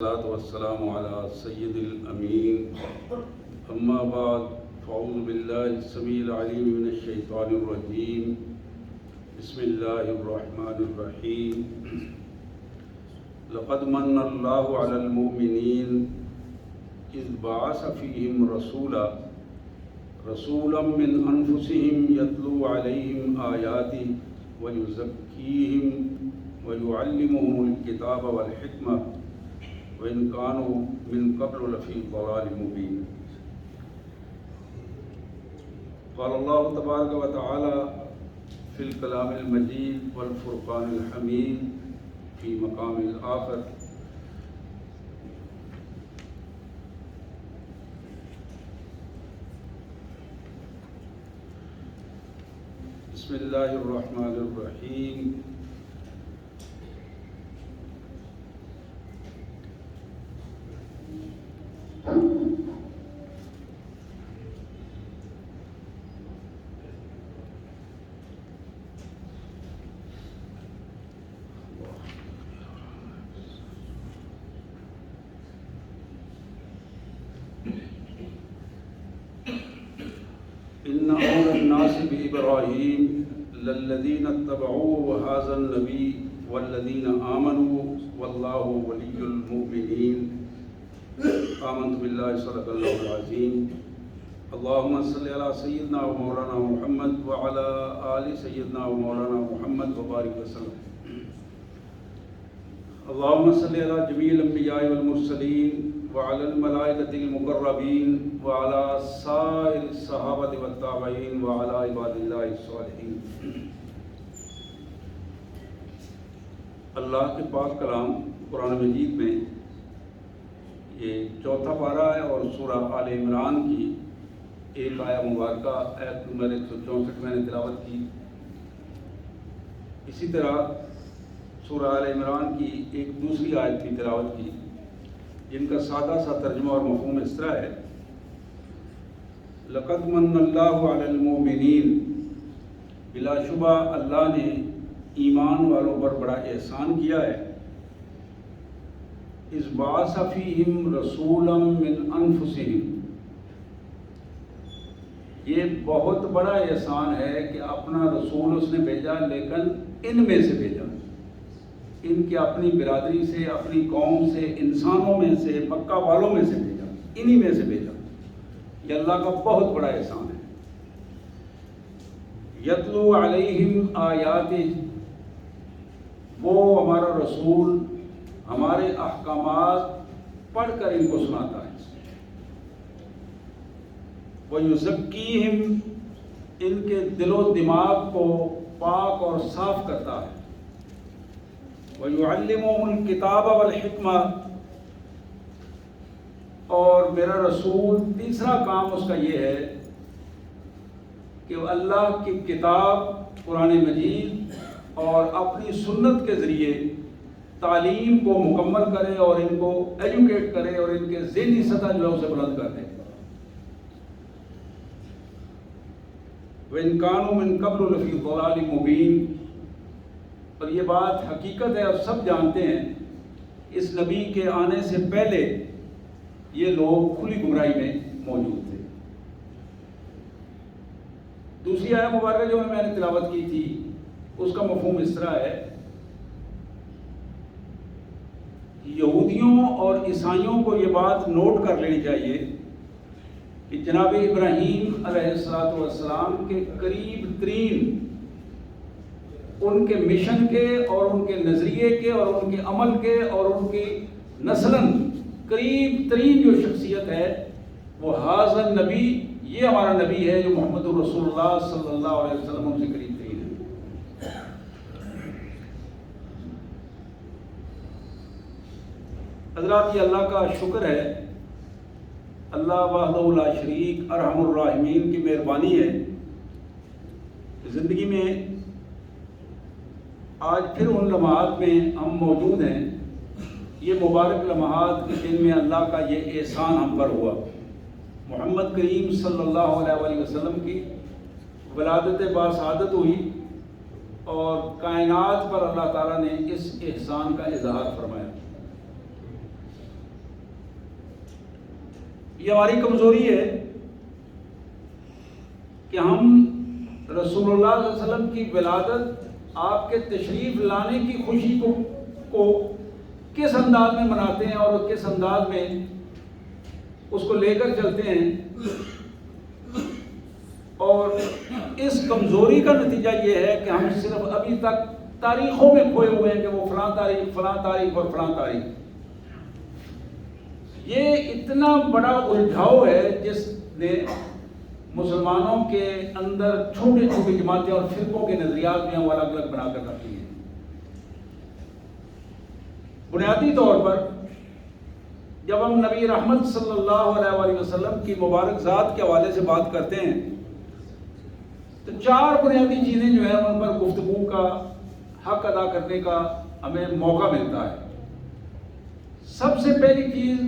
والصلاة والسلام على سيد الأمين أما بعد فأعوذ بالله السميع العليم من الشيطان الرجيم بسم الله الرحمن الرحيم لقد من الله على المؤمنين إذ بعث فيهم رسولا من أنفسهم يتلو عليهم آياته ويزكيهم ويعلمهم الكتاب والحكمة وإن كانوا من قبل لفي ضلال مبين قال الله تبارك وتعالى في الكلام المجيد والفرقان الحميد في مقام الآخر بسم الله الرحمن الرحيم إن أولى الناس بإبراهيم للذين اتبعوه وهذا النبي والذين آمنوا والله ولي المؤمنين آمنت بالله صدق الله العظيم اللهم صل على سيدنا ومولانا محمد وعلى آل سيدنا ومولانا محمد وبارك وسلم اللهم صل على جميع الأنبياء والمرسلين وعلى الملائكة المقربين وعلى سائر الصحابة والتابعين وعلى عباد الله الصالحين اللہ کے پاک کلام قرآن مجید میں یہ چوتھا پارہ ہے اور سورہ آل عمران کی ایک آیہ مبارکہ آیت نمبر 164 میں نے تلاوت کی. اسی طرح سورہ آل عمران کی ایک دوسری آیت کی تلاوت کی جن کا سادہ سا ترجمہ اور مفہوم اس طرح ہے: لقد من اللہ علی المؤمنین، بلا شبہ اللہ نے ایمان والوں پر بڑا احسان کیا ہے. اذ بعث فیہم رسولا من انفسہم، یہ بہت بڑا احسان ہے کہ اپنا رسول اس نے بھیجا لیکن ان میں سے بھیجا، ان کی اپنی برادری سے، اپنی قوم سے، انسانوں میں سے، مکہ والوں میں سے بھیجا، انہی میں سے بھیجا. یہ اللہ کا بہت بڑا احسان ہے. یتلو علیہم آیاتہ، وہ ہمارا رسول ہمارے احکامات پڑھ کر ان کو سناتا ہے. وَيُزَكِّيهِمْ، ان کے دل و دماغ کو پاک اور صاف کرتا ہے. وَيُعَلِّمُهُمُ الْكِتَابَ وَالْحِكْمَةَ، اور میرا رسول تیسرا کام اس کا یہ ہے کہ وہ اللہ کی کتاب قرآن مجید اور اپنی سنت کے ذریعے تعلیم کو مکمل کرے اور ان کو ایجوکیٹ کرے اور ان کے ذہنی سطح جو ہے اسے بلند کر دے. وَإِن كَانُوا مِن قَبْلُ لَفِي ضَلَالٍ مُبِينٍ، اور یہ بات حقیقت ہے اور سب جانتے ہیں اس نبی کے آنے سے پہلے یہ لوگ کھلی گمراہی میں موجود تھے. دوسری آیت مبارکہ جو میں نے تلاوت کی تھی اس کا مفہوم اس طرح ہے: یہودیوں اور عیسائیوں کو یہ بات نوٹ کر لینی چاہیے کہ جناب ابراہیم علیہ السلام کے قریب ترین ان کے مشن کے اور ان کے نظریے کے اور ان کے عمل کے اور ان کی نسلاً قریب ترین جو شخصیت ہے وہ حاضر نبی، یہ ہمارا نبی ہے جو محمد رسول اللہ صلی اللہ علیہ وسلم سے قریب ترین ہے. حضرات، یہ اللہ کا شکر ہے، اللہ وحدہ لا شریک ارحم الراحمین کی مہربانی ہے کہ زندگی میں آج پھر ان لمحات میں ہم موجود ہیں. یہ مبارک لمحات جن میں اللہ کا یہ احسان ہم پر ہوا. محمد کریم صلی اللہ علیہ وسلم کی ولادت باسعادت ہوئی اور کائنات پر اللہ تعالیٰ نے اس احسان کا اظہار فرمایا. یہ ہماری کمزوری ہے کہ ہم رسول اللہ صلی اللہ علیہ وسلم کی ولادت، آپ کے تشریف لانے کی خوشی کو کس انداز میں مناتے ہیں اور کس انداز میں اس کو لے کر چلتے ہیں، اور اس کمزوری کا نتیجہ یہ ہے کہ ہم صرف ابھی تک تاریخوں میں کھوئے ہوئے ہیں کہ وہ فلاں تاریخ فلاں تاریخ اور فلاں تاریخ۔ یہ اتنا بڑا الجھاؤ ہے جس نے مسلمانوں کے اندر چھوٹی چھوٹی جماعتیں اور فرقوں کے نظریات بھی ہم الگ الگ بنا کر رکھی ہیں۔ بنیادی طور پر جب ہم نبی رحمت صلی اللہ علیہ وآلہ وسلم کی مبارک ذات کے حوالے سے بات کرتے ہیں تو 4 بنیادی چیزیں جو ہیں ان پر گفتگو کا حق ادا کرنے کا ہمیں موقع ملتا ہے۔ سب سے پہلی چیز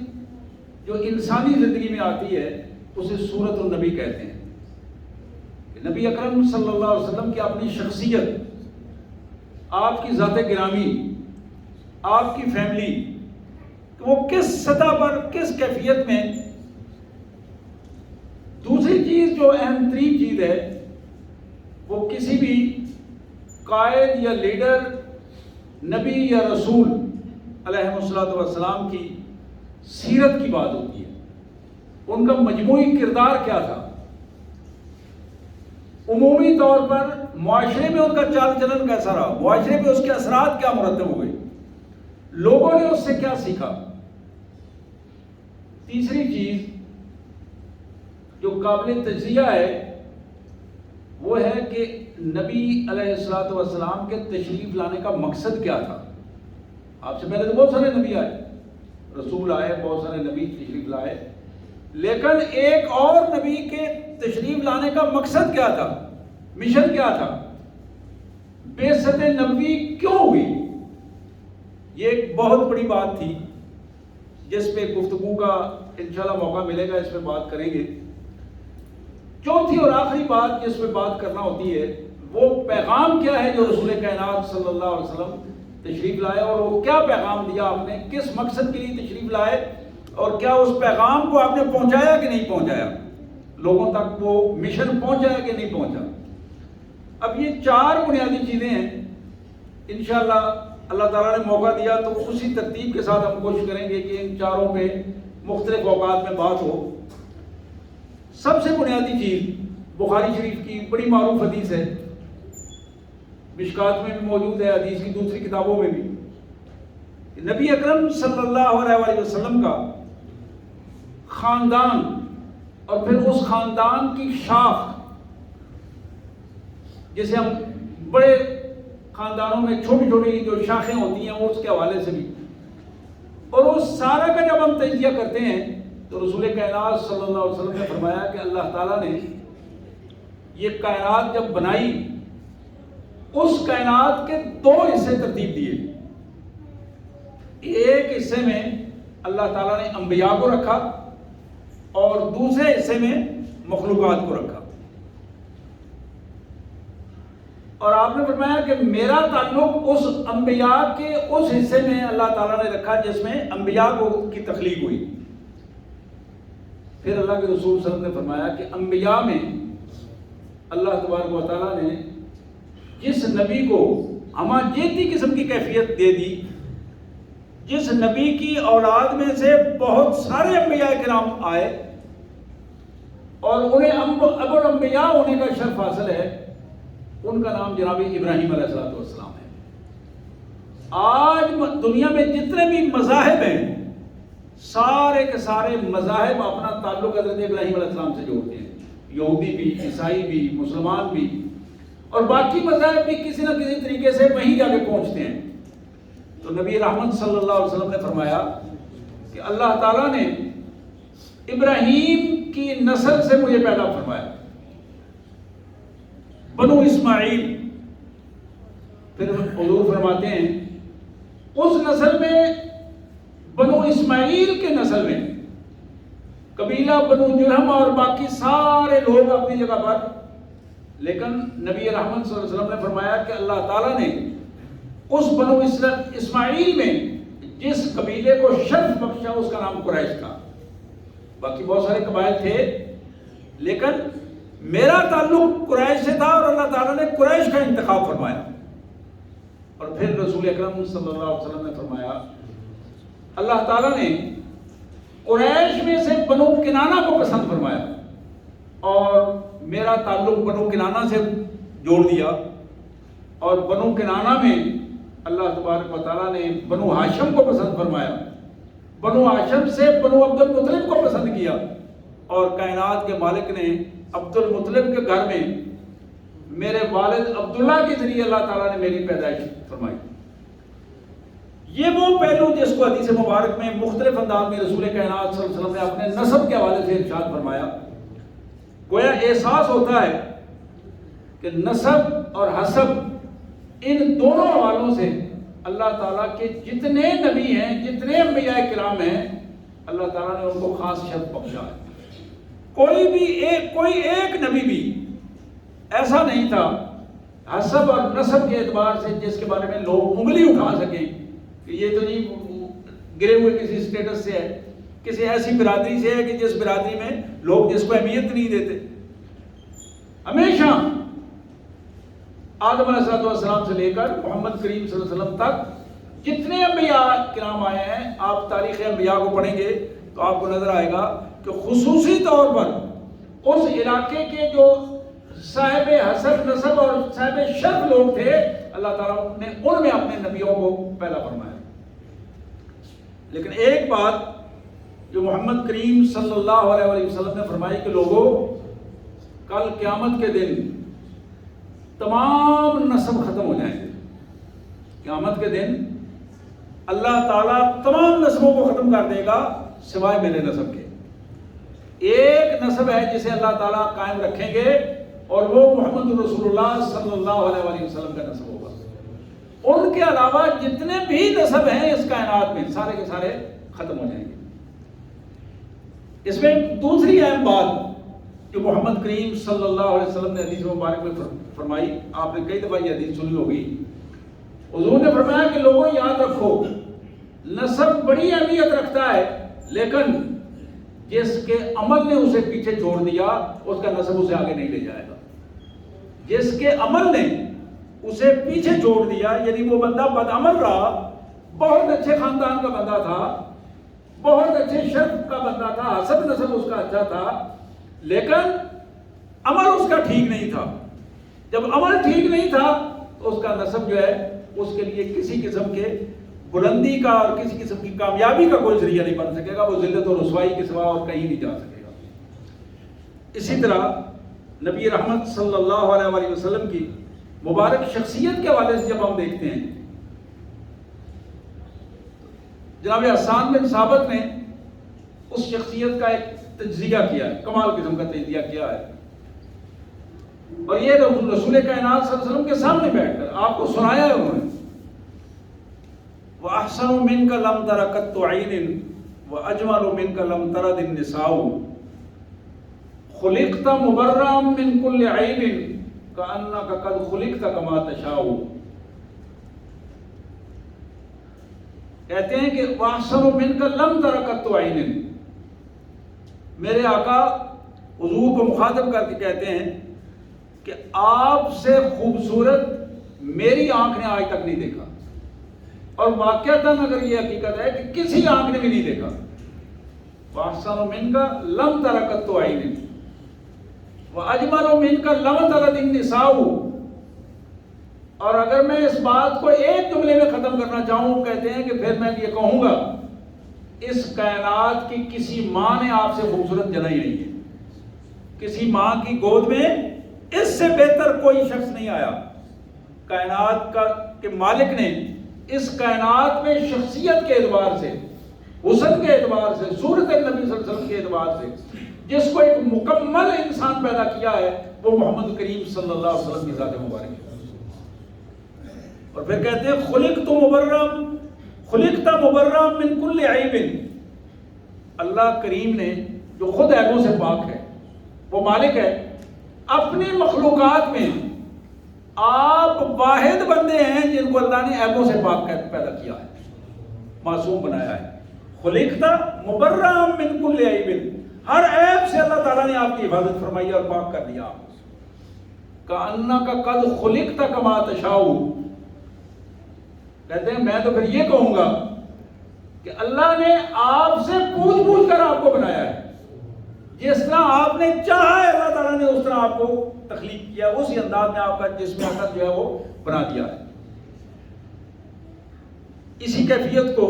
جو انسانی زندگی میں آتی ہے اسے سورت النبی کہتے ہیں کہ نبی اکرم صلی اللہ علیہ وسلم کی اپنی شخصیت، آپ کی ذات گرامی، آپ کی فیملی، وہ کس سطح پر کس کیفیت میں۔ دوسری چیز جو اہم ترین چیز ہے وہ کسی بھی قائد یا لیڈر، نبی یا رسول علیہ الصلوۃ والسلام کی سیرت کی بات ہوتی ہے، ان کا مجموعی کردار کیا تھا، عمومی طور پر معاشرے میں ان کا چال چلن کیسا رہا، معاشرے میں اس کے اثرات کیا مرتب ہوئے، لوگوں نے اس سے کیا سیکھا۔ تیسری چیز جو قابل تجزیہ ہے وہ ہے کہ نبی علیہ الصلوۃ والسلام کے تشریف لانے کا مقصد کیا تھا۔ آپ سے پہلے تو بہت سارے نبی آئے، رسول آئے، بہت سارے نبی تشریف لائے، لیکن ایک اور نبی کے تشریف لانے کا مقصد کیا تھا، مشن کیا تھا، بعثت نبوی کیوں ہوئی۔ یہ ایک بہت بڑی بات تھی جس پہ گفتگو کا انشاءاللہ موقع ملے گا، اس پہ بات کریں گے۔ چوتھی اور آخری بات جس پہ بات کرنا ہوتی ہے وہ پیغام کیا ہے جو رسول کائنات صلی اللہ علیہ وسلم تشریف لائے، اور وہ کیا پیغام دیا آپ نے، کس مقصد کے لیے تشریف لائے، اور کیا اس پیغام کو آپ نے پہنچایا کہ نہیں پہنچایا، لوگوں تک وہ مشن پہنچایا کہ نہیں پہنچا۔ اب یہ 4 بنیادی چیزیں ہیں، انشاءاللہ اللہ تعالیٰ نے موقع دیا تو اسی ترتیب کے ساتھ ہم کوشش کریں گے کہ ان 4 پہ مختلف اوقات میں بات ہو۔ سب سے بنیادی چیز بخاری شریف کی بڑی معروف حدیث ہے، مشکات میں بھی موجود ہے، حدیث کی دوسری کتابوں میں بھی، نبی اکرم صلی اللہ علیہ وآلہ وسلم کا خاندان اور پھر اس خاندان کی شاخ، جسے ہم بڑے خاندانوں میں چھوٹی چھوٹی جو شاخیں ہوتی ہیں اس کے حوالے سے بھی، اور اس سارا کا جب ہم تجزیہ کرتے ہیں تو رسول کائنات صلی اللہ علیہ وسلم نے فرمایا کہ اللہ تعالیٰ نے یہ کائنات جب بنائی اس کائنات کے 2 حصے ترتیب دیے۔ ایک حصے میں اللہ تعالیٰ نے انبیاء کو رکھا اور دوسرے حصے میں مخلوقات کو رکھا، اور آپ نے فرمایا کہ میرا تعلق اس انبیاء کے اس حصے میں اللہ تعالیٰ نے رکھا جس میں انبیاء کی تخلیق ہوئی۔ پھر اللہ کے رسول صلی اللہ علیہ وسلم نے فرمایا کہ انبیاء میں اللہ تبارک و تعالیٰ نے جس نبی کو ہماجیتی قسم کی کیفیت دے دی، جس نبی کی اولاد میں سے بہت سارے انبیاء کرام آئے اور انہیں ابو الانبیاء ہونے کا شرف حاصل ہے، ان کا نام جناب ابراہیم علیہ السلام ہے۔ آج دنیا میں جتنے بھی مذاہب ہیں سارے کے سارے مذاہب اپنا تعلق حضرت ابراہیم علیہ السلام سے جوڑتے ہیں، یہودی بھی، عیسائی بھی، مسلمان بھی، اور باقی مذاہب بھی کسی نہ کسی طریقے سے وہیں جا کے پہنچتے ہیں۔ تو نبی رحمت صلی اللہ علیہ وسلم نے فرمایا کہ اللہ تعالیٰ نے ابراہیم کی نسل سے مجھے پیدا فرمایا، بنو اسماعیل۔ پھر حضور فرماتے ہیں اس نسل میں، بنو اسماعیل کے نسل میں قبیلہ بنو جرہم اور باقی سارے لوگ اپنی جگہ پر، لیکن نبی رحمت صلی اللہ علیہ وسلم نے فرمایا کہ اللہ تعالیٰ نے اس بنو اسماعیل میں جس قبیلے کو شرف بخشا اس کا نام قریش تھا۔ باقی بہت سارے قبائل تھے، لیکن میرا تعلق قریش سے تھا اور اللہ تعالیٰ نے قریش کا انتخاب فرمایا۔ اور پھر رسول اکرم صلی اللہ علیہ وسلم نے فرمایا اللہ تعالیٰ نے قریش میں سے بنو کنانہ کو پسند فرمایا اور میرا تعلق بنو کنانہ سے جوڑ دیا، اور بنو کنانہ میں اللہ تبارک و تعالیٰ نے بنو ہاشم کو پسند فرمایا، بنو ہاشم سے بنو عبد المطلب کو پسند کیا، اور کائنات کے مالک نے عبد المطلب کے گھر میں میرے والد عبداللہ کے ذریعے اللہ تعالیٰ نے میری پیدائش فرمائی۔ یہ وہ پہلو جس کو حدیث مبارک میں مختلف انداز میں رسول کائنات صلی اللہ علیہ وسلم نے اپنے نسب کے حوالے سے ارشاد فرمایا۔ گویا احساس ہوتا ہے کہ نسب اور حسب ان دونوں حوالوں سے اللہ تعالیٰ کے جتنے نبی ہیں، جتنے انبیاء کرام ہیں، اللہ تعالیٰ نے ان کو خاص شرف بخشا ہے۔ کوئی ایک نبی بھی ایسا نہیں تھا حسب اور نسب کے اعتبار سے جس کے بارے میں لوگ انگلی اٹھا سکیں کہ یہ تو نہیں گرے ہوئے کسی سٹیٹس سے ہے، کسی ایسی برادری سے ہے کہ جس برادری میں لوگ جس کو اہمیت نہیں دیتے۔ ہمیشہ آدم علیہ السلام سے لے کر محمد کریم صلی اللہ علیہ وسلم تک جتنے انبیاء کرام آئے ہیں، آپ تاریخ انبیاء کو پڑھیں گے تو آپ کو نظر آئے گا کہ خصوصی طور پر اس علاقے کے جو صاحب حسب نسب اور صاحب شرف لوگ تھے، اللہ تعالیٰ نے ان میں اپنے نبیوں کو پہلا فرمایا۔ لیکن ایک بات جو محمد کریم صلی اللہ علیہ وسلم نے فرمائی کہ لوگوں، کل قیامت کے دن تمام نسب ختم ہو جائیں گے۔ قیامت کے دن اللہ تعالیٰ تمام نسبوں کو ختم کر دے گا سوائے میرے نسب کے۔ ایک نسب ہے جسے اللہ تعالیٰ قائم رکھیں گے اور وہ محمد رسول اللہ صلی اللہ علیہ وسلم کا نسب ہوگا۔ ان کے علاوہ جتنے بھی نسب ہیں اس کائنات میں سارے کے سارے ختم ہو جائیں گے۔ اس میں دوسری اہم بات جو محمد کریم صلی اللہ علیہ وسلم نے حدیث مبارک میں فرمائی، آپ نے کئی دفعہ یہ حدیث سنی ہوگی، حضور نے فرمایا کہ لوگوں یاد رکھو نسب بڑی اہمیت رکھتا ہے، لیکن جس کے عمل نے اسے پیچھے چھوڑ دیا اس کا نسب اسے آگے نہیں لے جائے گا۔ جس کے عمل نے اسے پیچھے چھوڑ دیا، یعنی وہ بندہ بدعمل رہا، بہت اچھے خاندان کا بندہ تھا، بہت اچھے شرف کا بندہ تھا، حسب نسب اس کا اچھا تھا، لیکن عمل اس کا ٹھیک نہیں تھا۔ جب عمل ٹھیک نہیں تھا تو اس کا نسب جو ہے اس کے لیے کسی قسم کے بلندی کا اور کسی قسم کی کامیابی کا کوئی ذریعہ نہیں بن سکے گا، وہ ذلت و رسوائی کے سوا اور کہیں نہیں جا سکے گا۔ اسی طرح نبی رحمت صلی اللہ علیہ وسلم کی مبارک شخصیت کے حوالے سے جب ہم دیکھتے ہیں، جناب حسان بن ثابت نے اس شخصیت کا ایک تجزیہ کیا ہے، کمال قسم کا تجزیہ کیا ہے، اور یہ رسول کائنات صلی اللہ علیہ وسلم کے سامنے بیٹھ کر آپ کو سنایا ہے انہوں نے۔ وَأَحْسَنُ مِنْكَ لَمْ تَرَ قَطُّ عَيْنٍ وَأَجْمَلُ مِنْكَ لَمْ تَرَدِ النِّسَاءُ خُلِقْتَ مُبَرًّا مِنْ كُلِّ عَيْبٍ كَأَنَّكَ قَدْ خُلِقْتَ كَمَا تَشَاءُ۔ کہتے ہیں کہ وَأَحْسَنُ مِنْكَ لَمْ تَرَ قَطُّ عَيْنٍ، میرے آقا حضور کو مخاطب کر کے کہتے ہیں کہ آپ سے خوبصورت میری آنکھ نے آج تک نہیں دیکھا، اور واقعتاً اگر یہ حقیقت ہے کہ کسی آنکھ نے بھی نہیں دیکھا۔ وَأَحْسَنُ مِنْكَ لَمْ تَرَ قَطُّ عَيْنٍ وَأَجْمَلُ مِنْكَ لَمْ تَلِدِ النِّسَاءُ۔ اور اگر میں اس بات کو ایک جملے میں ختم کرنا چاہوں، کہتے ہیں کہ پھر میں یہ کہوں گا اس کائنات کی کسی ماں نے آپ سے خوبصورت جنا ہی نہیں ہے۔ کسی ماں کی گود میں اس سے بہتر کوئی شخص نہیں آیا۔ کائنات کا کہ مالک نے اس کائنات میں شخصیت کے اعتبار سے، حسن کے اعتبار سے، صورت نبی صلی اللہ علیہ وسلم کے اعتبار سے جس کو ایک مکمل انسان پیدا کیا ہے وہ محمد کریم صلی اللہ علیہ وسلم کی ذات مبارک ہے۔ اور پھر کہتے ہیں خلقت مبرم من کل عیب۔ اللہ کریم نے جو خود عیبوں سے پاک ہے، وہ مالک ہے، اپنی مخلوقات میں آپ واحد بندے ہیں جن کو اللہ نے عیبوں سے پاک پیدا کیا ہے، معصوم بنایا ہے۔ خلقت مبرم من کل عیب، ہر عیب سے اللہ تعالیٰ نے آپ کی حفاظت فرمائی اور پاک کر دیا. کَأَنَّكَ قَدْ خُلِقْتَ كَمَا تَشَاءُ. کہتے ہیں میں تو پھر یہ کہوں گا کہ اللہ نے آپ سے پوچھ پوچھ کر آپ کو بنایا ہے. جس طرح آپ نے چاہا ہے اللہ تعالیٰ نے اس طرح آپ کو تخلیق کیا، اسی انداز میں آپ کا جسم اثر جو ہے وہ بنا دیا ہے. اسی کیفیت کو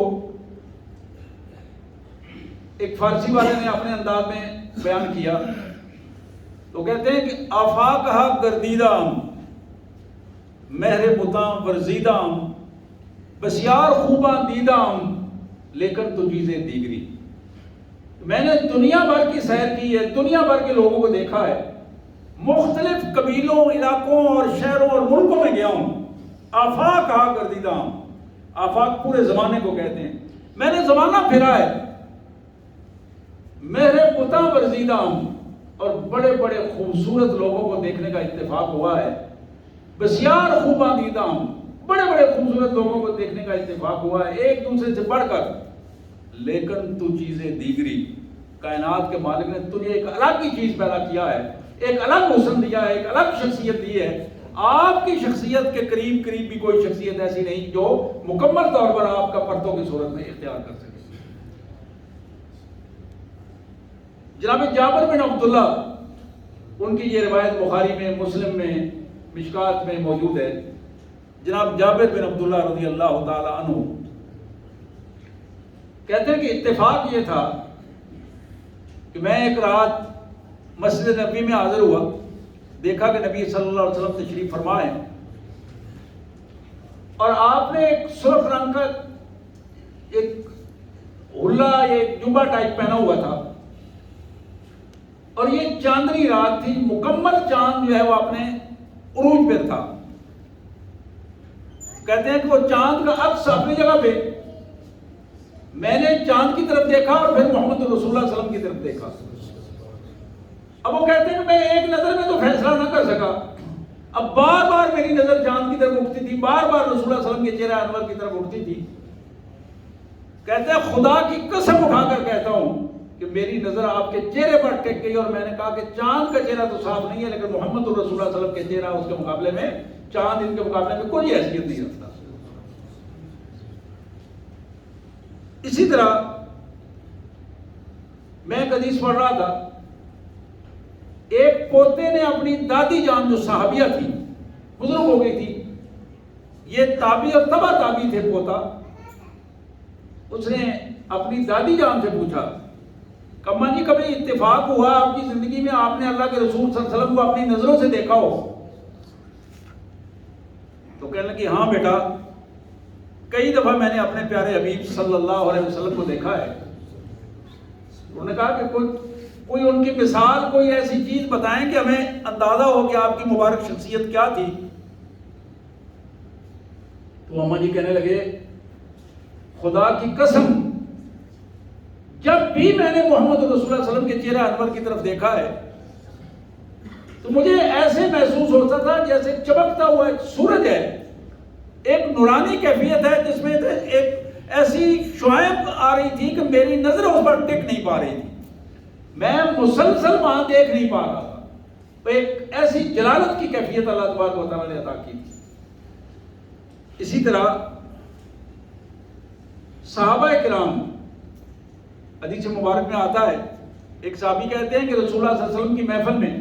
ایک فارسی والے نے اپنے انداز میں بیان کیا تو کہتے ہیں کہ آفاقہا گردیدام مہر بتاں ورزیدام بسیار خوباں دیدام لیکن تو چیزیں دیگری. میں نے دنیا بھر کی سیر کی ہے، دنیا بھر کے لوگوں کو دیکھا ہے، مختلف قبیلوں، علاقوں اور شہروں اور ملکوں میں گیا ہوں. آفاق کہا گردیدام، آفاق پورے زمانے کو کہتے ہیں. میں نے زمانہ پھرا ہے، میرے پتہ ورزیدام، اور بڑے بڑے خوبصورت لوگوں کو دیکھنے کا اتفاق ہوا ہے. بسیار خوباں دیدام، بڑے بڑے خوبصورت لوگوں کو دیکھنے کا اتفاق ہوا ہے ایک دوسرے سے بڑھ کر. لیکن تو چیزیں دیگری، کائنات کے مالک نے تجھے ایک الگ ہی چیز پیدا کیا ہے، ایک الگ حسن دیا ہے، ایک الگ شخصیت دی ہے. آپ کی شخصیت کے قریب قریب بھی کوئی شخصیت ایسی نہیں جو مکمل طور پر آپ کا پرتوں کی صورت میں اختیار کر سکے. جناب جابر بن عبداللہ، ان کی یہ روایت بخاری میں، مسلم میں، مشکات میں موجود ہے. جناب جابر بن عبداللہ رضی اللہ تعالی عنہ کہتے ہیں کہ اتفاق یہ تھا کہ میں ایک رات مسجد نبی میں حاضر ہوا، دیکھا کہ نبی صلی اللہ علیہ وسلم تشریف فرما ہے اور آپ نے ایک سرخ رنگ کا ایک ہلا، ایک جبہ ٹائپ پہنا ہوا تھا اور یہ چاندنی رات تھی، مکمل چاند جو ہے وہ اپنے عروج پر تھا. کہتے ہیں کہ وہ چاند کا عکس اپنی جگہ پہ، میں نے چاند کی طرف دیکھا اور پھر محمد رسول اللہ صلی اللہ علیہ وسلم کی طرف دیکھا. اب وہ کہتے ہیں کہ میں ایک نظر میں تو فیصلہ نہ کر سکا، اب بار بار میری نظر چاند کی طرف اٹھتی تھی، بار بار رسول اللہ صلی اللہ علیہ وسلم کے چہرہ انور کی طرف اٹھتی تھی. کہتے ہیں خدا کی قسم اٹھا کر کہتا ہوں کہ میری نظر آپ کے چہرے پر ٹک گئی اور میں نے کہا کہ چاند کا چہرہ تو صاف نہیں ہے، لیکن محمد رسول اللہ صلی اللہ علیہ وسلم کے چہرہ اس کے مقابلے میں، چاند ان کے مقابلے میں کوئی حیثیت نہیں رکھتا. اسی طرح میں ایک حدیث پڑھ رہا تھا، ایک پوتے نے اپنی دادی جان جو صحابیہ تھی، بزرگ ہو گئی تھی، یہ تابعی اور تبع تابعی تھے پوتا، اس نے اپنی دادی جان سے پوچھا کہ اماں جی کبھی اتفاق ہوا آپ کی زندگی میں آپ نے اللہ کے رسول صلی اللہ علیہ وسلم کو اپنی نظروں سے دیکھا ہو؟ تو کہنے لگی ہاں بیٹا، کئی دفعہ میں نے اپنے پیارے حبیب صلی اللہ علیہ وسلم کو دیکھا ہے. انہوں نے کہا کہ کوئی ان کی مثال، کوئی ایسی چیز بتائیں کہ ہمیں اندازہ ہو کہ آپ کی مبارک شخصیت کیا تھی. تو اماں جی کہنے لگے خدا کی قسم جب بھی میں نے محمد رسول اللہ صلی اللہ علیہ وسلم کے چہرہ انور کی طرف دیکھا ہے تو مجھے ایسے محسوس ہوتا تھا جیسے چمکتا ہوا ایک سورج ہے، ایک نورانی کیفیت ہے جس میں ایک ایسی شعاع آ رہی تھی کہ میری نظر اس پر ٹک نہیں پا رہی تھی، میں مسلسل وہاں دیکھ نہیں پا رہا تھا. تو ایک ایسی جلالت کی کیفیت اللہ تبارک و تعالیٰ نے عطا کی تھی. اسی طرح صحابہ کرام، حدیث مبارک میں آتا ہے، ایک صحابی کہتے ہیں کہ رسول اللہ صلی اللہ علیہ وسلم کی محفل میں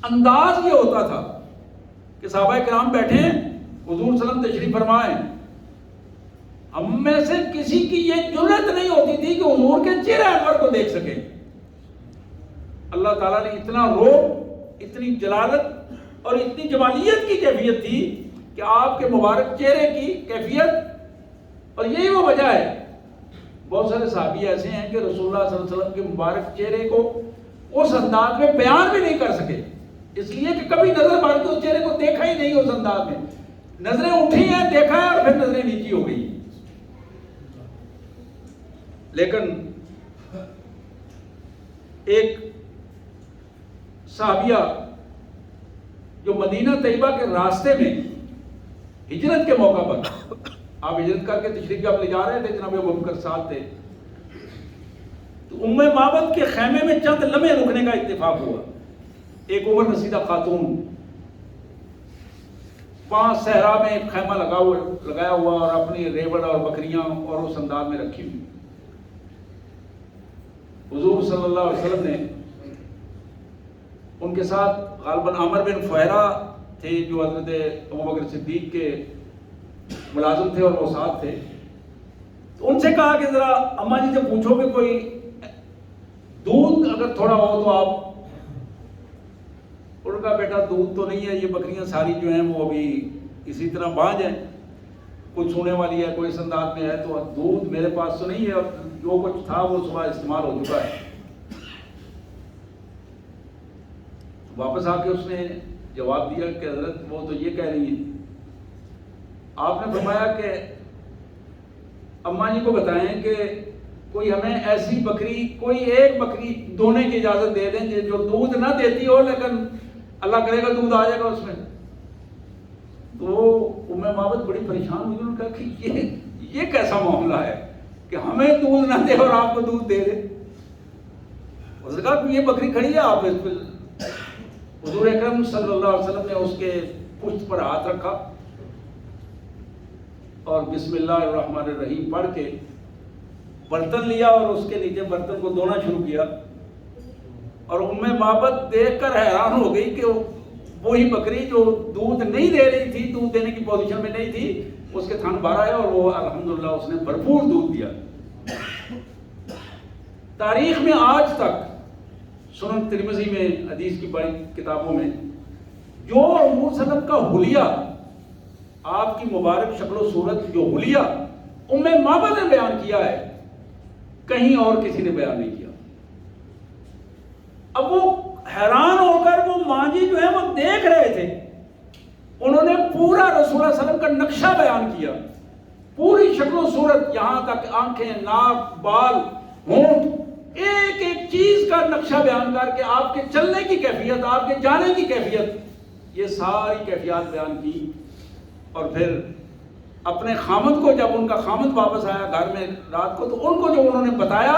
انداز یہ ہوتا تھا کہ صحابہ کرام بیٹھے ہیں، حضور صلی اللہ علیہ وسلم تشریف فرمائے، ہم میں سے کسی کی یہ جرأت نہیں ہوتی تھی کہ حضور کے چہرہ انور کو دیکھ سکے. اللہ تعالیٰ نے اتنا روب، اتنی جلالت اور اتنی جمالیت کی کیفیت تھی کہ آپ کے مبارک چہرے کی کیفیت، اور یہی وہ وجہ ہے بہت سارے صحابی ایسے ہیں کہ رسول اللہ صلی اللہ علیہ وسلم کے مبارک چہرے کو اس انداز میں بیان بھی نہیں کر سکے، اس لیے کہ کبھی نظر مار کے اس چہرے کو دیکھا ہی نہیں اس انداز میں. نظریں اٹھی ہیں، دیکھا ہے، اور پھر نظریں نیچی ہو گئی. لیکن ایک صحابیہ جو مدینہ طیبہ کے راستے میں ہجرت کے موقع پر، آپ ہجرت کر کے تشریف یاب لے جا رہے تھے، جناب ابوبکر ساتھ تھے، تو ام معبد کے خیمے میں چند لمحے رکنے کا اتفاق ہوا. ایک عمر رسیدہ خاتون وہاں صحرا میں ایک خیمہ لگایا ہوا اور اپنی ریوڑ اور بکریاں اور اس انداز میں رکھی ہوئی. حضور صلی اللہ علیہ وسلم نے ان کے ساتھ غالباً عامر بن فہرہ تھے جو حضرت ابوبکر صدیق کے ملازم تھے اور وہ ساتھ تھے. تو ان سے کہا کہ ذرا اماں جی سے پوچھو کہ کوئی دودھ اگر تھوڑا ہو تو آپ. ان کا بیٹا دودھ تو نہیں ہے, یہ بکریاں ساری جو ہیں وہ ابھی اسی طرح بانجھ ہیں, کچھ سونے والی ہے, کوئی اس انداز میں ہے, تو دودھ میرے پاس تو نہیں ہے, جو کچھ تھا وہ صبح استعمال ہو چکا ہے. واپس آ کے اس نے جواب دیا کہ حضرت وہ تو یہ کہہ رہی ہیں. آپ نے فرمایا کہ اماں جی کو بتائیں کہ کوئی ہمیں ایسی بکری, کوئی ایک بکری دونے کی اجازت دے دیں جو دودھ نہ دیتی ہو لیکن اللہ کرے گا دودھ آ جائے گا اس میں. تو ام معبد بڑی پریشان ہوئی. انہوں نے کہا کہ یہ کیسا معاملہ ہے کہ ہمیں دودھ نہ دے اور آپ کو دودھ دے دے. اس نے کہا کہ یہ بکری کھڑی ہے, آپ اس پہ. حضور اکرم صلی اللہ علیہ وسلم نے اس کے پشت پر ہاتھ رکھا اور بسم اللہ الرحمن الرحیم پڑھ کے برتن لیا اور اس کے نیچے برتن کو دھونا شروع کیا. اور ام معبد دیکھ کر حیران ہو گئی کہ وہی بکری جو دودھ نہیں دے رہی تھی, دودھ دینے کی پوزیشن میں نہیں تھی, اس کے تھن بھر آیا اور وہ الحمدللہ اس نے بھرپور دودھ دیا. تاریخ میں آج تک سنن ترمذی میں حدیث کی بڑی کتابوں میں جو حضور صلی اللہ علیہ وسلم کا حلیہ, آپ کی مبارک شکل و صورت جو حلیہ ام معبد نے بیان کیا ہے, کہیں اور کسی نے بیان نہیں کیا. اب وہ حیران ہو کر وہ ماں جی جو ہے وہ دیکھ رہے تھے. انہوں نے پورا رسول اللہ علیہ وسلم کا نقشہ بیان کیا, پوری شکل و صورت, یہاں تک آنکھیں, ناک, بال, ہونٹ, ایک ایک چیز کا نقشہ بیان کر کے آپ کے چلنے کی کیفیت, آپ کے جانے کی کیفیت, یہ ساری کیفیات بیان کی. اور پھر اپنے خامد کو, جب ان کا خامد واپس آیا گھر میں رات کو, تو ان کو جو انہوں نے بتایا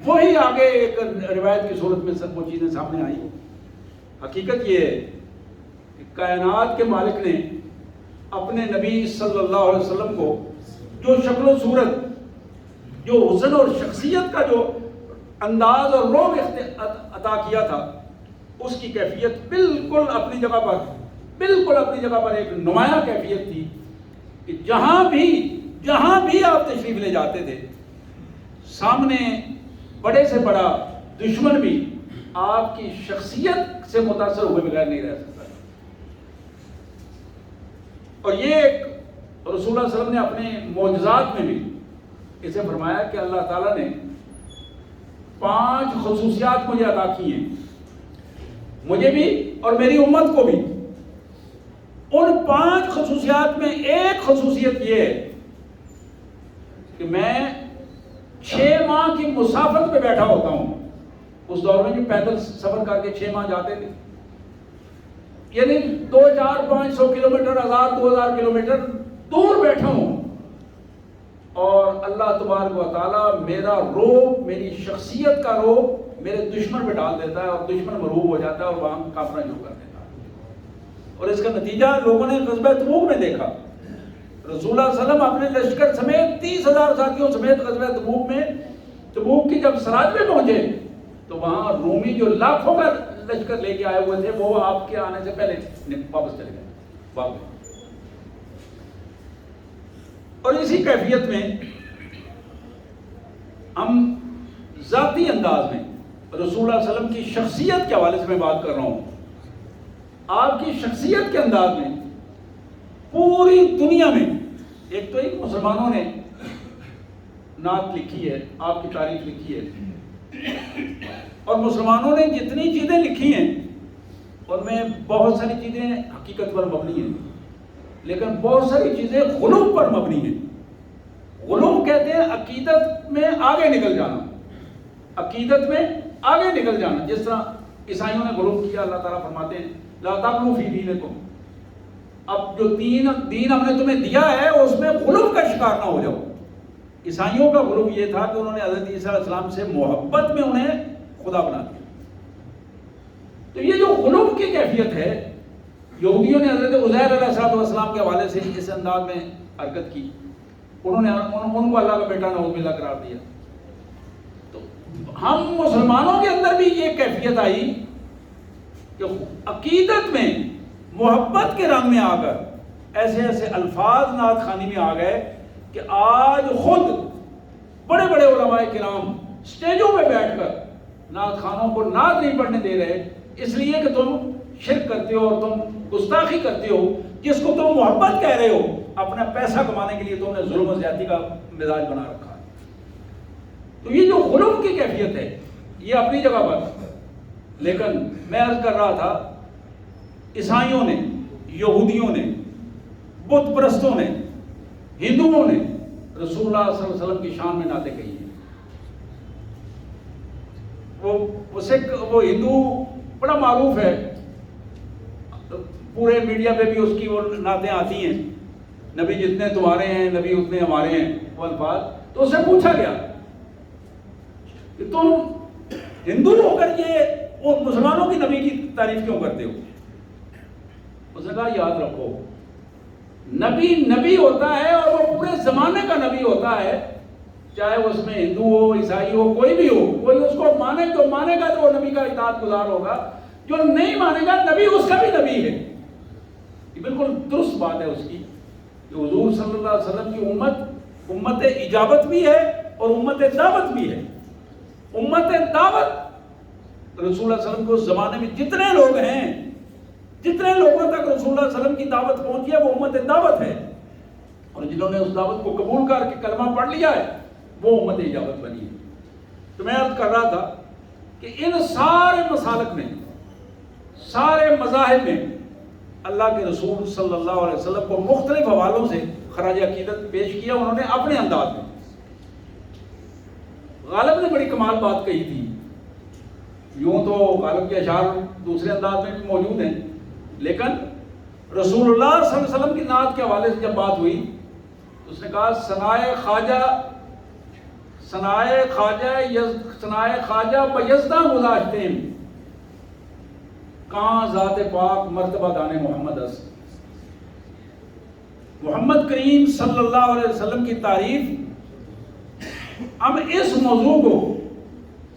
وہی آگے ایک روایت کی صورت میں سب وہ چیزیں سامنے آئی. حقیقت یہ ہے کہ کائنات کے مالک نے اپنے نبی صلی اللہ علیہ وسلم کو جو شکل و صورت, جو حسن اور شخصیت کا جو انداز اور روب عطا کیا تھا, اس کی کیفیت بالکل اپنی جگہ پر ایک نمایاں کیفیت تھی کہ جہاں بھی آپ تشریف لے جاتے تھے, سامنے بڑے سے بڑا دشمن بھی آپ کی شخصیت سے متاثر ہوئے بغیر نہیں رہ سکتا. اور یہ ایک رسول اللہ صلی اللہ علیہ وسلم نے اپنے معجزات میں بھی اسے فرمایا کہ اللہ تعالیٰ نے 5 خصوصیات مجھے عطا کی ہیں, مجھے بھی اور میری امت کو بھی. ان 5 خصوصیات میں ایک خصوصیت یہ ہے کہ میں 6 ماہ کی مسافت پہ بیٹھا ہوتا ہوں. اس دور میں جو پیدل سفر کر کے 6 ماہ جاتے تھے, یعنی 200-400-500 کلومیٹر, 1000-2000 کلومیٹر دور بیٹھا ہوں, اور اللہ تبارک و تعالیٰ میرا روب, میری شخصیت کا روب میرے دشمن پہ ڈال دیتا ہے اور دشمن مرعوب ہو جاتا ہے اور وہاں کافرہ شروع کر دیتا ہے. اور اس کا نتیجہ لوگوں نے غزوہ تبوک میں دیکھا. رسول اللہ صلی اللہ علیہ وسلم اپنے لشکر سمیت 30,000 ساتھیوں سمیت غزوہ تبوک میں, تبوک کی جب سرحد میں پہنچے تو وہاں رومی جو لاکھوں کا لشکر لے کے آئے ہوئے تھے وہ آپ کے آنے سے پہلے واپس چلے گئے واپس. اور اسی کیفیت میں ہم ذاتی انداز میں رسول اللہ علیہ وسلم کی شخصیت کے حوالے سے میں بات کر رہا ہوں. آپ کی شخصیت کے انداز میں پوری دنیا میں, ایک تو ایک مسلمانوں نے نعت لکھی ہے, آپ کی تاریخ لکھی ہے, اور مسلمانوں نے جتنی چیزیں لکھی ہیں ان میں بہت ساری چیزیں حقیقت پر مبنی ہیں, لیکن بہت ساری چیزیں غلو پر مبنی ہیں. غلو کہتے ہیں عقیدت میں آگے نکل جانا, عقیدت میں آگے نکل جانا. جس طرح عیسائیوں نے غلو کیا, اللہ تعالیٰ فرماتے ہیں لا تغلوا فی دینکم, اب جو دین ہم نے تمہیں دیا ہے اس میں غلو کا شکار نہ ہو جاؤ. عیسائیوں کا غلو یہ تھا کہ انہوں نے حضرت عیسیٰ علیہ السلام سے محبت میں انہیں خدا بنا دیا. تو یہ جو غلو کی کیفیت ہے، یہودیوں نے حضرت عزیر علیہ السلام کے حوالے سے اس انداز میں حرکت کی، انہوں نے ان کو اللہ کا بیٹا نعوذ باللہ قرار دیا. تو ہم مسلمانوں کے اندر بھی یہ کیفیت آئی کہ عقیدت میں محبت کے رنگ میں آ کر ایسے ایسے الفاظ نعت خوانی میں آ گئے کہ آج خود بڑے بڑے علماء کرام سٹیجوں پہ بیٹھ کر نعت خوانوں کو نعت نہیں پڑھنے دے رہے، اس لیے کہ تم شرک کرتے ہو اور تم گستاخی کرتے ہو، جس کو تم محبت کہہ رہے ہو، اپنا پیسہ کمانے کے لیے تم نے ظلم و زیادتی کا مزاج بنا رکھا ہے. تو یہ جو غلو کی کیفیت ہے یہ اپنی جگہ پر، لیکن میں عرض کر رہا تھا عیسائیوں نے، یہودیوں نے، بت پرستوں نے، ہندوؤں نے رسول اللہ صلی اللہ علیہ وسلم کی شان میں نعتیں کہی ہیں. وہ ہندو بڑا معروف ہے، پورے میڈیا پہ بھی اس کی وہ نعتیں آتی ہیں، نبی جتنے تمہارے ہیں نبی اتنے ہمارے ہیں، وہ الفاظ. تو اس سے پوچھا گیا کہ تم ہندو ہو کر یہ وہ مسلمانوں کی نبی کی تعریف کیوں کرتے ہو؟ اس نے کہا یاد رکھو، نبی نبی ہوتا ہے اور وہ پورے زمانے کا نبی ہوتا ہے، چاہے اس میں ہندو ہو، عیسائی ہو، کوئی بھی ہو. کوئی اس کو مانے تو مانے گا تو وہ نبی کا اطاعت گزار ہوگا، جو نہیں مانے گا نبی اس کا بھی نبی ہے. یہ بالکل درست بات ہے اس کی کہ حضور صلی اللہ علیہ وسلم کی امت اجابت بھی ہے اور امت دعوت بھی ہے. امت دعوت رسول اللہ علیہ وسلم کو اس زمانے میں جتنے لوگ ہیں، جتنے لوگوں تک رسول اللہ علیہ وسلم کی دعوت پہنچی ہے وہ امت دعوت ہے، اور جنہوں نے اس دعوت کو قبول کر کے کلمہ پڑھ لیا ہے وہ امت اجابت بنی ہے. تو میں عرض کر رہا تھا کہ ان سارے مسالک میں، سارے مذاہب میں اللہ کے رسول صلی اللہ علیہ وسلم کو مختلف حوالوں سے خراج عقیدت پیش کیا انہوں نے اپنے انداز میں. غالب نے بڑی کمال بات کہی تھی. یوں تو غالب کے اشعار دوسرے انداز میں بھی موجود ہیں، لیکن رسول اللہ صلی اللہ علیہ وسلم کی نعت کے حوالے سے جب بات ہوئی تو اس نے کہا ثنائے خواجہ بیزداں گذاشتے ہیں، کہاں ذات پاک مرتبہ دانے محمد اس. محمد کریم صلی اللہ علیہ وسلم کی تعریف ہم اس موضوع کو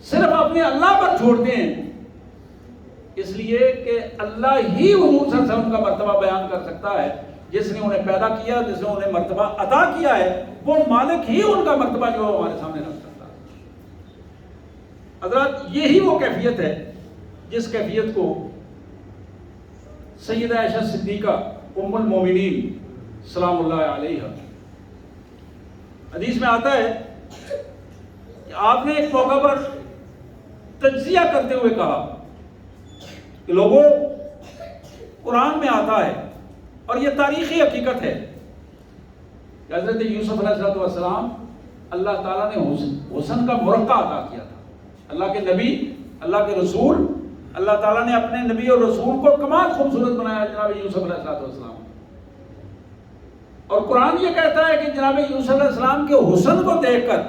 صرف اپنے اللہ پر چھوڑتے ہیں، اس لیے کہ اللہ ہی حضور صلی اللہ علیہ وسلم کا مرتبہ بیان کر سکتا ہے. جس نے انہیں پیدا کیا، جس نے انہیں مرتبہ عطا کیا ہے، وہ مالک ہی ان کا مرتبہ جو ہے ہمارے سامنے رکھ سکتا ہے. حضرات یہی وہ کیفیت ہے جس کیفیت کو سیدہ عائشہ صدیقہ ام المومنین سلام اللہ علیہا، حدیث میں آتا ہے کہ آپ نے ایک موقع پر تجزیہ کرتے ہوئے کہا کہ لوگوں، قرآن میں آتا ہے اور یہ تاریخی حقیقت ہے کہ حضرت یوسف علیہ السلام اللہ تعالیٰ نے حسن کا مرقع عطا کیا تھا. اللہ کے نبی، اللہ کے رسول، اللہ تعالیٰ نے اپنے نبی اور رسول کو کمال خوبصورت بنایا جناب یوسف علیہ السلام. اور قرآن یہ کہتا ہے کہ جناب یوسف علیہ السلام کے حسن کو دیکھ کر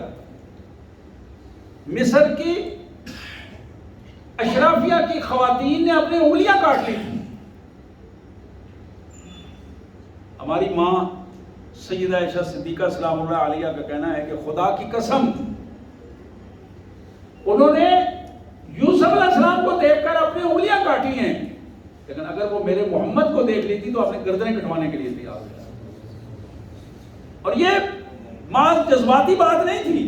مصر کی اشرافیہ کی خواتین نے اپنی انگلیاں کاٹ لی تھیں. ہماری ماں سیدہ عائشہ صدیقہ سلام اللہ علیہ کا کہنا ہے کہ خدا کی قسم انہوں نے یوسف علیہ السلام کو دیکھ کر اپنی انگلیاں کاٹی ہیں، لیکن اگر وہ میرے محمد کو دیکھ لیتی تو اپنے گردنیں کٹوانے کے لیے تیار ہو جاتی. اور یہ محض جذباتی بات نہیں تھی.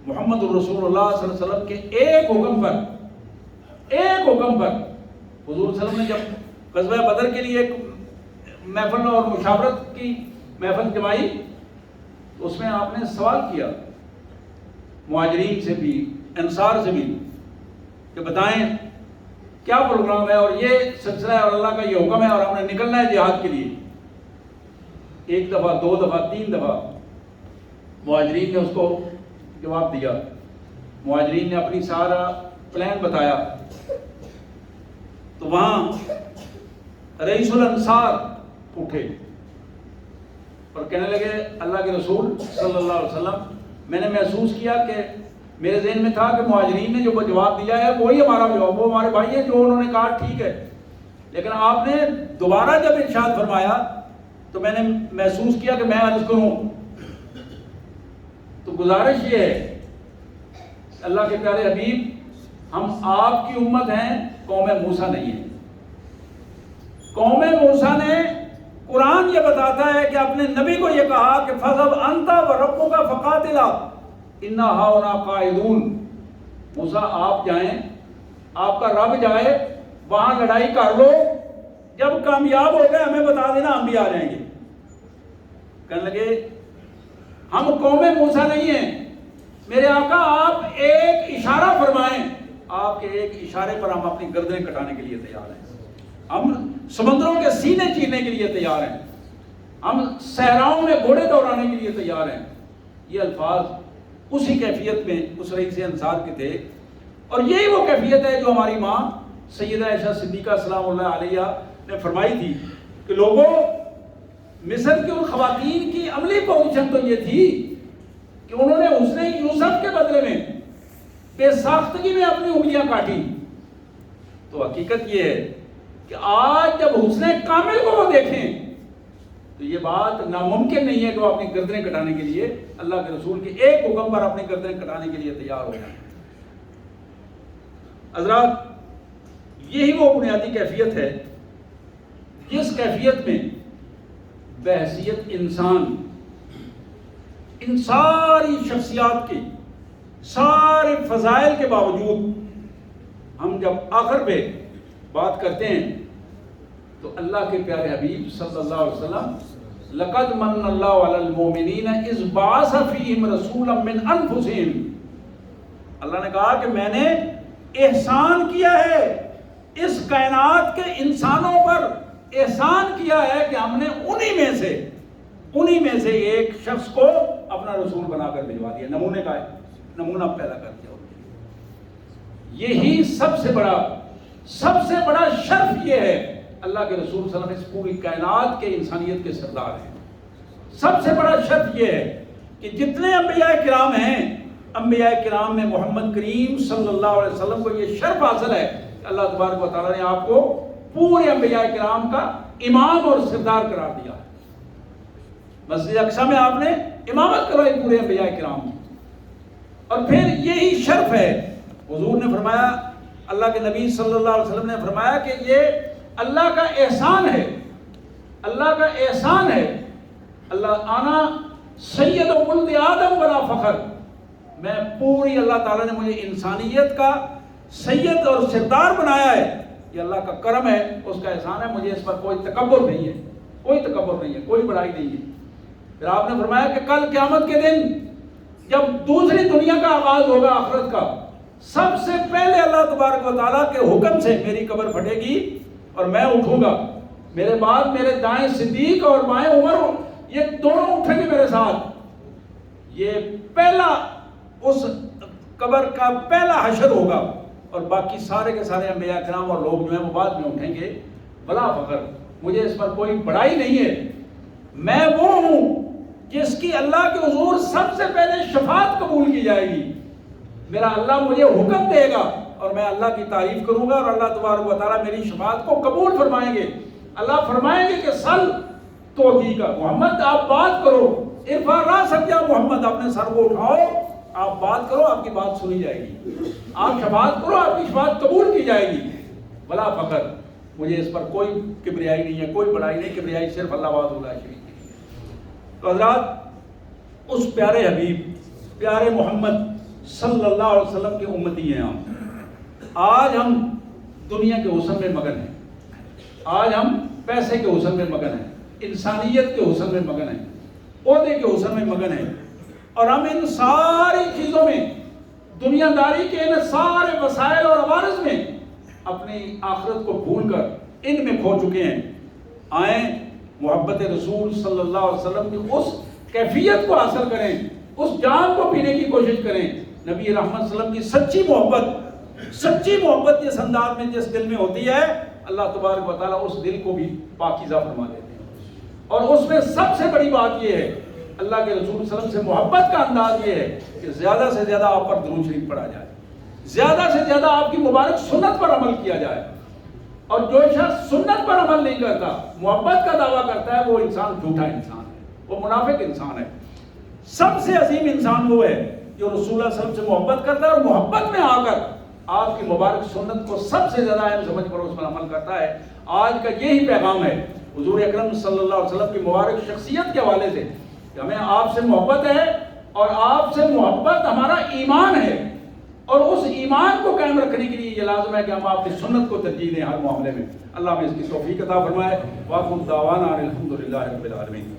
محمد الرسول اللہ صلی اللہ علیہ وسلم کے ایک حکم پر حضور صلی اللہ علیہ وسلم نے جب غزوہ بدر کے لیے ایک محفل اور مشاورت کی محفل جمائی تو اس میں آپ نے سوال کیا مہاجرین سے بھی، انصار سے بھی، کہ بتائیں کیا پروگرام ہے اور یہ سلسلہ ہے اور اللہ کا یہ حکم ہے اور ہم نے نکلنا ہے جہاد کے لیے. ایک دفعہ، دو دفعہ، تین دفعہ مہاجرین نے اس کو جواب دیا. مہاجرین نے اپنی سارا پلان بتایا تو وہاں رئیس الانصار اٹھے اور کہنے لگے اللہ کے رسول صلی اللہ علیہ وسلم میں نے محسوس کیا کہ میرے ذہن میں تھا کہ مہاجرین نے جو جواب دیا ہے وہی ہمارا جواب، وہ ہمارے بھائی ہیں جو انہوں نے کہا ٹھیک ہے، لیکن آپ نے دوبارہ جب ارشاد فرمایا تو میں نے محسوس کیا کہ میں عرض کروں۔ تو گزارش یہ ہے اللہ کے پیارے حبیب، ہم آپ کی امت ہیں، قوم موسیٰ نہیں ہے۔ قوم موسیٰ نے قرآن یہ بتاتا ہے کہ اپنے نبی کو یہ کہا کہ فَذَهَبْ أَنْتَ وَرَبُّكَ فَقَاتِلَا إِنَّا هَاهُنَا قَاعِدُونَ، موسیٰ آپ جائیں، آپ کا رب جائے، وہاں لڑائی کر لو، جب کامیاب ہو گئے ہمیں بتا دینا، ہم بھی آ جائیں گے۔ کہنے لگے ہم قوم موسیٰ نہیں ہیں، میرے آقا آپ ایک اشارہ فرمائیں، آپ کے ایک اشارے پر ہم اپنی گردنیں کٹانے کے لیے تیار ہیں، ہم سمندروں کے سینے چیرنے کے لیے تیار ہیں، ہم صحراؤں میں گھوڑے دوڑانے کے لیے تیار ہیں۔ یہ الفاظ اسی کیفیت میں اس رئیس انصار کے تھے، اور یہی وہ کیفیت ہے جو ہماری ماں سیدہ عائشہ صدیقہ سلام اللہ علیہا نے فرمائی تھی کہ لوگوں، مصر کی ان خواتین کی عملی پوزیشن تو یہ تھی کہ انہوں نے حسن یوسف کے بدلے میں بے ساختگی میں اپنی انگلیاں کاٹی۔ تو حقیقت یہ ہے کہ آج جب حسن کامل کو وہ دیکھیں تو یہ بات ناممکن نہیں ہے کہ وہ اپنی گردنیں کٹانے کے لیے اللہ کے رسول کے ایک حکم پر اپنی گردنیں کٹانے کے لیے تیار ہو جائیں۔ حضرات، یہی وہ بنیادی کیفیت ہے جس کیفیت میں بحیثیت انسان ان ساری شخصیات کے سارے فضائل کے باوجود ہم جب آخر پہ بات کرتے ہیں تو اللہ کے پیارے حبیب صلی اللہ علیہ وسلم لقد من اللہ علی المؤمنین اذ بعث فیہم رسولا من انفسہم، اللہ نے کہا کہ میں نے احسان کیا ہے اس کائنات کے انسانوں پر، احسان کیا ہے کہ ہم نے انہی میں سے ایک شخص کو اپنا رسول بنا کر بھجوا دیا، نمونہ پیدا کر دیا۔ یہی سب سے بڑا شرف یہ ہے، اللہ کے رسول صلی اللہ علیہ وسلم اس پوری کائنات کے انسانیت کے سردار ہیں۔ سب سے بڑا شرف یہ ہے کہ جتنے انبیاء کرام ہیں، انبیاء کرام میں محمد کریم صلی اللہ علیہ وسلم کو یہ شرف حاصل ہے کہ اللہ تبارک و تعالیٰ نے آپ کو پورے انبیاء کرام کا امام اور سردار قرار دیا۔ مسجد اقصیٰ میں آپ نے امامت کروائی پورے انبیاء کرام کی، اور پھر یہی شرف ہے، حضور نے فرمایا، اللہ کے نبی صلی اللہ علیہ وسلم نے فرمایا کہ یہ اللہ کا احسان ہے، اللہ کا احسان ہے۔ اللہ آنا سید ولد آدم ولا فخر، میں پوری اللہ تعالیٰ نے مجھے انسانیت کا سید اور سردار بنایا ہے، یہ اللہ کا کرم ہے، اس کا احسان ہے، مجھے اس پر کوئی تکبر نہیں ہے، کوئی بڑائی نہیں ہے۔ پھر آپ نے فرمایا کہ کل قیامت کے دن جب دوسری دنیا کا آغاز ہوگا، آخرت کا، سب سے پہلے اللہ تبارک و تعالیٰ کے حکم سے میری قبر پھٹے گی اور میں اٹھوں گا، میرے بعد میرے دائیں صدیق اور بائیں عمر، یہ دونوں اٹھیں گے میرے ساتھ۔ یہ پہلا اس قبر کا پہلا حشر ہوگا، اور باقی سارے کے سارے انبیاء کرام اور لوگ جو ہیں وہ بعد میں اٹھیں گے۔ بلا فخر، مجھے اس پر کوئی بڑائی نہیں ہے، میں وہ ہوں جس کی اللہ کے حضور سب سے پہلے شفاعت قبول کی جائے گی۔ میرا اللہ مجھے حکم دے گا اور میں اللہ کی تعریف کروں گا، اور اللہ تبارک و تعالیٰ میری شفاعت کو قبول فرمائیں گے۔ اللہ فرمائیں گے کہ سل تو دی کا، محمد آپ بات کرو، ارفع راسک یا محمد، اپنے سر کو اٹھاؤ، آپ بات کرو، آپ کی بات سنی جائے گی، آپ شفاعت کرو، آپ کی شفاعت قبول کی جائے گی۔ بلا فخر، مجھے اس پر کوئی کبریائی نہیں ہے، کوئی بڑائی نہیں، کبریائی صرف اللہ وحدہ لا شریک کی ہے۔ تو حضرات، اس پیارے حبیب، پیارے محمد صلی اللہ علیہ وسلم کے امتی ہیں ہم۔ آج ہم دنیا کے حسن میں مگن ہیں، آج ہم پیسے کے حسن میں مگن ہیں، انسانیت کے حسن میں مگن ہیں، عہدے کے حسن میں مگن ہیں، اور ہم ان ساری چیزوں میں، دنیا داری کے ان سارے وسائل اور عوارض میں اپنی آخرت کو بھول کر ان میں کھو چکے ہیں۔ آئیں محبت رسول صلی اللہ علیہ وسلم کی اس کیفیت کو حاصل کریں، اس جام کو پینے کی کوشش کریں۔ نبی رحمت صلی اللہ علیہ وسلم کی سچی محبت جس انداز میں، جس دل میں ہوتی ہے، اللہ تبارک و تعالیٰ اس دل کو بھی پاکیزہ فرما دیتے ہیں۔ اور اس میں سب سے بڑی بات یہ ہے اللہ کے رسول صلی اللہ علیہ وسلم سے محبت کا انداز یہ ہے کہ زیادہ سے زیادہ آپ پر درود شریف پڑھا جائے، زیادہ سے زیادہ آپ کی مبارک سنت پر عمل کیا جائے. اور جو شخص سنت پر عمل نہیں کرتا، محبت کا دعویٰ کرتا ہے، وہ انسان جھوٹا انسان ہے، وہ منافق انسان ہے. سب سے عظیم انسان وہ ہے جو رسول اللہ صلی اللہ علیہ وسلم سے محبت کرتا ہے اور محبت میں آ کر آپ کی مبارک سنت کو سب سے زیادہ اہم سمجھ کر اس پر عمل کرتا ہے. آج کا یہی پیغام ہے حضور اکرم صلی اللہ علیہ وسلم کی مبارک شخصیت کے حوالے سے کہ ہمیں آپ سے محبت ہے اور آپ سے محبت ہمارا ایمان ہے، اور اس ایمان کو قائم رکھنے کے لیے یہ لازم ہے کہ ہم آپ کی سنت کو ترجیح دیں ہر معاملے میں. اللہ ہمیں اس کی توفیق عطا فرمائے. وآخر دعوانا الحمدللہ رب العالمین.